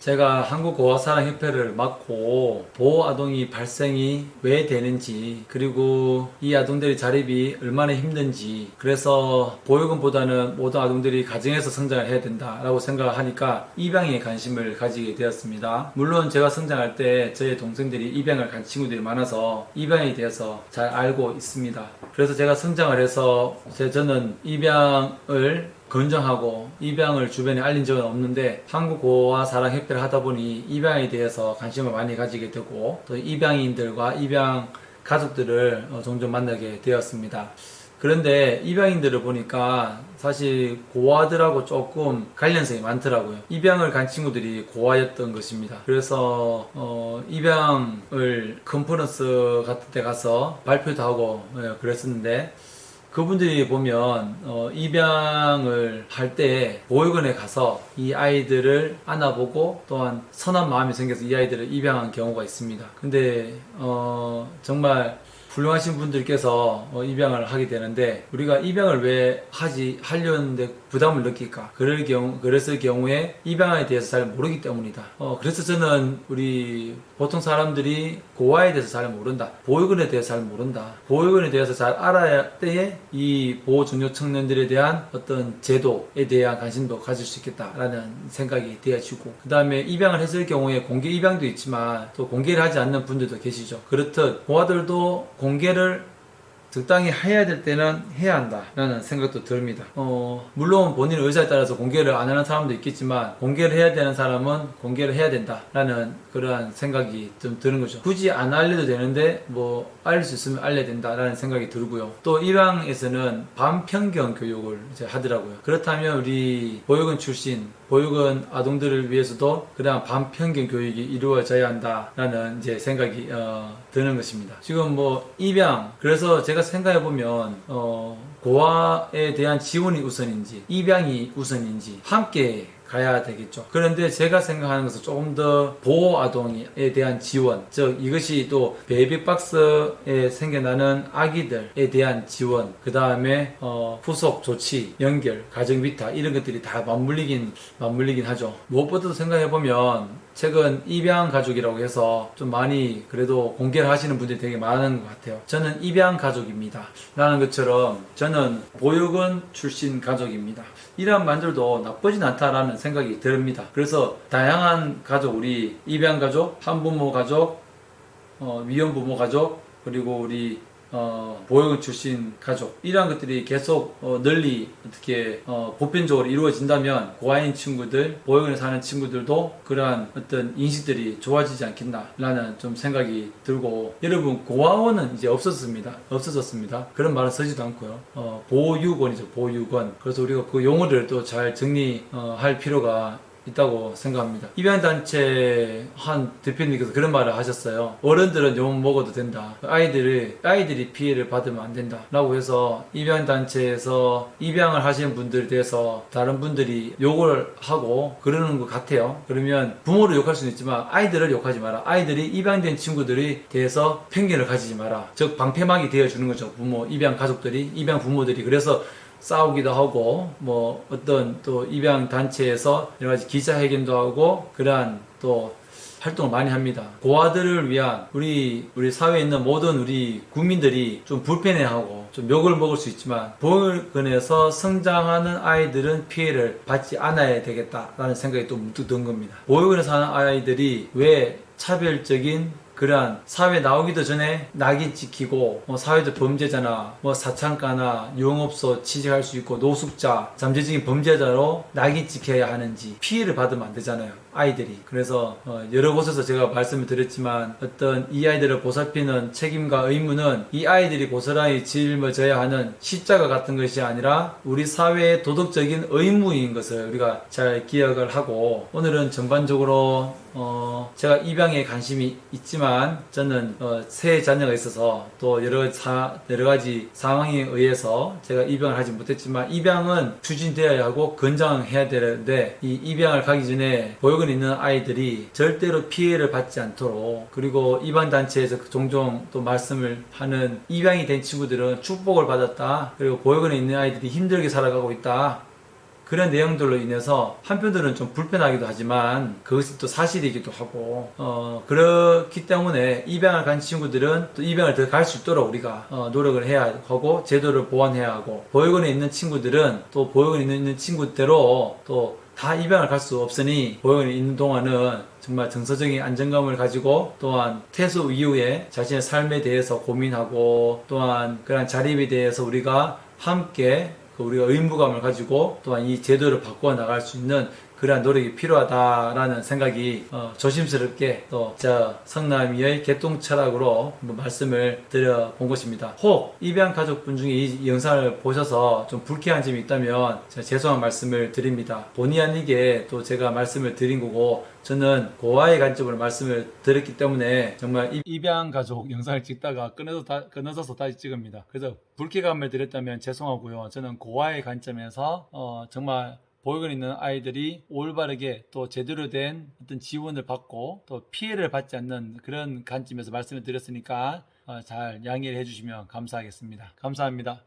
제가 한국고아사랑협회를 맡고 보호아동이 발생이 왜 되는지, 그리고 이 아동들의 자립이 얼마나 힘든지, 그래서 보육원보다는 모든 아동들이 가정에서 성장을 해야 된다라고 생각하니까 입양에 관심을 가지게 되었습니다. 물론 제가 성장할 때 저의 동생들이 입양을 간 친구들이 많아서 입양에 대해서 잘 알고 있습니다. 그래서 제가 성장을 해서 저는 입양을 건정하고 입양을 주변에 알린 적은 없는데, 한국고아사랑협회를 하다 보니 입양에 대해서 관심을 많이 가지게 되고, 또 입양인들과 입양 가족들을 종종 만나게 되었습니다. 그런데 입양인들을 보니까 사실 고아들하고 조금 관련성이 많더라고요. 입양을 간 친구들이 고아였던 것입니다. 그래서 입양을 컨퍼런스 같은 데 가서 발표도 하고 그랬었는데, 그분들이 보면 입양을 할 때 보육원에 가서 이 아이들을 안아보고 또한 선한 마음이 생겨서 이 아이들을 입양한 경우가 있습니다. 근데 정말 훌륭하신 분들께서 입양을 하게 되는데, 우리가 입양을 왜 하려는데 부담을 느낄까? 그랬을 경우에 입양에 대해서 잘 모르기 때문이다. 그래서 저는 우리 보통 사람들이 고아에 대해서 잘 모른다, 보육원에 대해서 잘 모른다, 보육원에 대해서 잘 알아야 때에 이 보호종료 청년들에 대한 어떤 제도에 대한 관심도 가질 수 있겠다라는 생각이 되어지고, 그 다음에 입양을 했을 경우에 공개 입양도 있지만 또 공개를 하지 않는 분들도 계시죠. 그렇듯 고아들도 공개를 적당히 해야 될 때는 해야 한다라는 생각도 듭니다. 물론 본인 의사에 따라서 공개를 안 하는 사람도 있겠지만, 공개를 해야 되는 사람은 공개를 해야 된다라는 그러한 생각이 좀 드는 거죠. 굳이 안 알려도 되는데 알릴 수 있으면 알려야 된다라는 생각이 들고요. 또 입양에서는 반편견 교육을 이제 하더라고요. 그렇다면 우리 보육원 출신 보육원 아동들을 위해서도 그냥 반편견 교육이 이루어져야 한다라는 이제 생각이 드는 것입니다. 지금 입양, 그래서 제가 생각해보면 고아에 대한 지원이 우선인지 입양이 우선인지 함께 가야 되겠죠. 그런데 제가 생각하는 것은 조금 더 보호 아동에 대한 지원, 즉 이것이 또 베이비박스에 생겨나는 아기들에 대한 지원, 그 다음에 후속 조치, 연결, 가정 위탁, 이런 것들이 다 맞물리긴 하죠. 무엇보다도 생각해보면 최근 입양 가족이라고 해서 좀 많이 그래도 공개를 하시는 분들이 되게 많은 것 같아요. 저는 입양 가족입니다 라는 것처럼 저는 보육원 출신 가족입니다, 이러한 말들도 나쁘진 않다라는 생각이 듭니다. 그래서 다양한 가족, 우리 입양 가족, 한부모 가족, 위혼부모 가족, 그리고 우리 보육원 출신 가족, 이러한 것들이 계속 널리 어떻게 보편적으로 이루어진다면 고아인 친구들, 보육원에 사는 친구들도 그러한 어떤 인식들이 좋아지지 않겠나라는 좀 생각이 들고, 여러분 고아원은 이제 없어졌습니다. 그런 말은 쓰지도 않고요. 보육원이죠, 보육원. 그래서 우리가 그 용어를 또 잘 정리할 필요가 있다고 생각합니다. 입양단체 한 대표님께서 그런 말을 하셨어요. 어른들은 욕 먹어도 된다, 아이들이 피해를 받으면 안 된다 라고 해서, 입양단체에서 입양을 하시는 분들에 대해서 다른 분들이 욕을 하고 그러는 것 같아요. 그러면 부모를 욕할 수는 있지만 아이들을 욕하지 마라, 아이들이 입양된 친구들에 대해서 편견을 가지지 마라, 즉 방패막이 되어주는 거죠. 입양 가족들이, 입양 부모들이. 그래서 싸우기도 하고 어떤 또 입양 단체에서 여러 가지 기자회견도 하고 그러한 또 활동을 많이 합니다. 고아들을 위한 우리 사회에 있는 모든 우리 국민들이 좀 불편해하고 좀 욕을 먹을 수 있지만, 보육원에서 성장하는 아이들은 피해를 받지 않아야 되겠다라는 생각이 또 문득 든 겁니다. 보육원에서 사는 아이들이 왜 차별적인 그러한 사회 나오기도 전에 낙인 찍히고 사회적 범죄자나 사창가나 유흥업소 취직할 수 있고 노숙자, 잠재적인 범죄자로 낙인 찍혀야 하는지, 피해를 받으면 안 되잖아요, 아이들이. 그래서 여러 곳에서 제가 말씀을 드렸지만, 어떤 이 아이들을 보살피는 책임과 의무는 이 아이들이 고스란히 짊어져야 하는 십자가 같은 것이 아니라 우리 사회의 도덕적인 의무인 것을 우리가 잘 기억을 하고, 오늘은 전반적으로 제가 입양에 관심이 있지만 저는 세 자녀가 있어서 또 여러 가지 상황에 의해서 제가 입양을 하지 못했지만, 입양은 추진되어야 하고 건장해야 되는데, 이 입양을 가기 전에 보육원에 있는 아이들이 절대로 피해를 받지 않도록, 그리고 입양단체에서 종종 또 말씀을 하는, 입양이 된 친구들은 축복을 받았다, 그리고 보육원에 있는 아이들이 힘들게 살아가고 있다, 그런 내용들로 인해서 한편으로는 좀 불편하기도 하지만 그것이 또 사실이기도 하고 그렇기 때문에 입양을 간 친구들은 또 입양을 더 갈 수 있도록 우리가 노력을 해야 하고 제도를 보완해야 하고 보육원에 있는 친구들은 또 보육원에 있는 친구대로 또 다 입양을 갈 수 없으니 보육원에 있는 동안은 정말 정서적인 안정감을 가지고 또한 퇴소 이후에 자신의 삶에 대해서 고민하고 또한 그런 자립에 대해서 우리가 함께 우리가 의무감을 가지고 또한 이 제도를 바꾸어 나갈 수 있는 그러한 노력이 필요하다라는 생각이 조심스럽게 또 저 성남이의 개똥 철학으로 한번 말씀을 드려본 것입니다. 혹 입양 가족분 중에 이 영상을 보셔서 좀 불쾌한 점이 있다면 제가 죄송한 말씀을 드립니다. 본의 아니게 또 제가 말씀을 드린 거고 저는 고아의 관점으로 말씀을 드렸기 때문에 정말 입양 가족 영상을 찍다가 끊어져서 다시 찍습니다. 그래서 불쾌감을 드렸다면 죄송하고요. 저는 고아의 관점에서 정말 보육원에 있는 아이들이 올바르게 또 제대로 된 어떤 지원을 받고 또 피해를 받지 않는 그런 관점에서 말씀을 드렸으니까 잘 양해를 해주시면 감사하겠습니다. 감사합니다.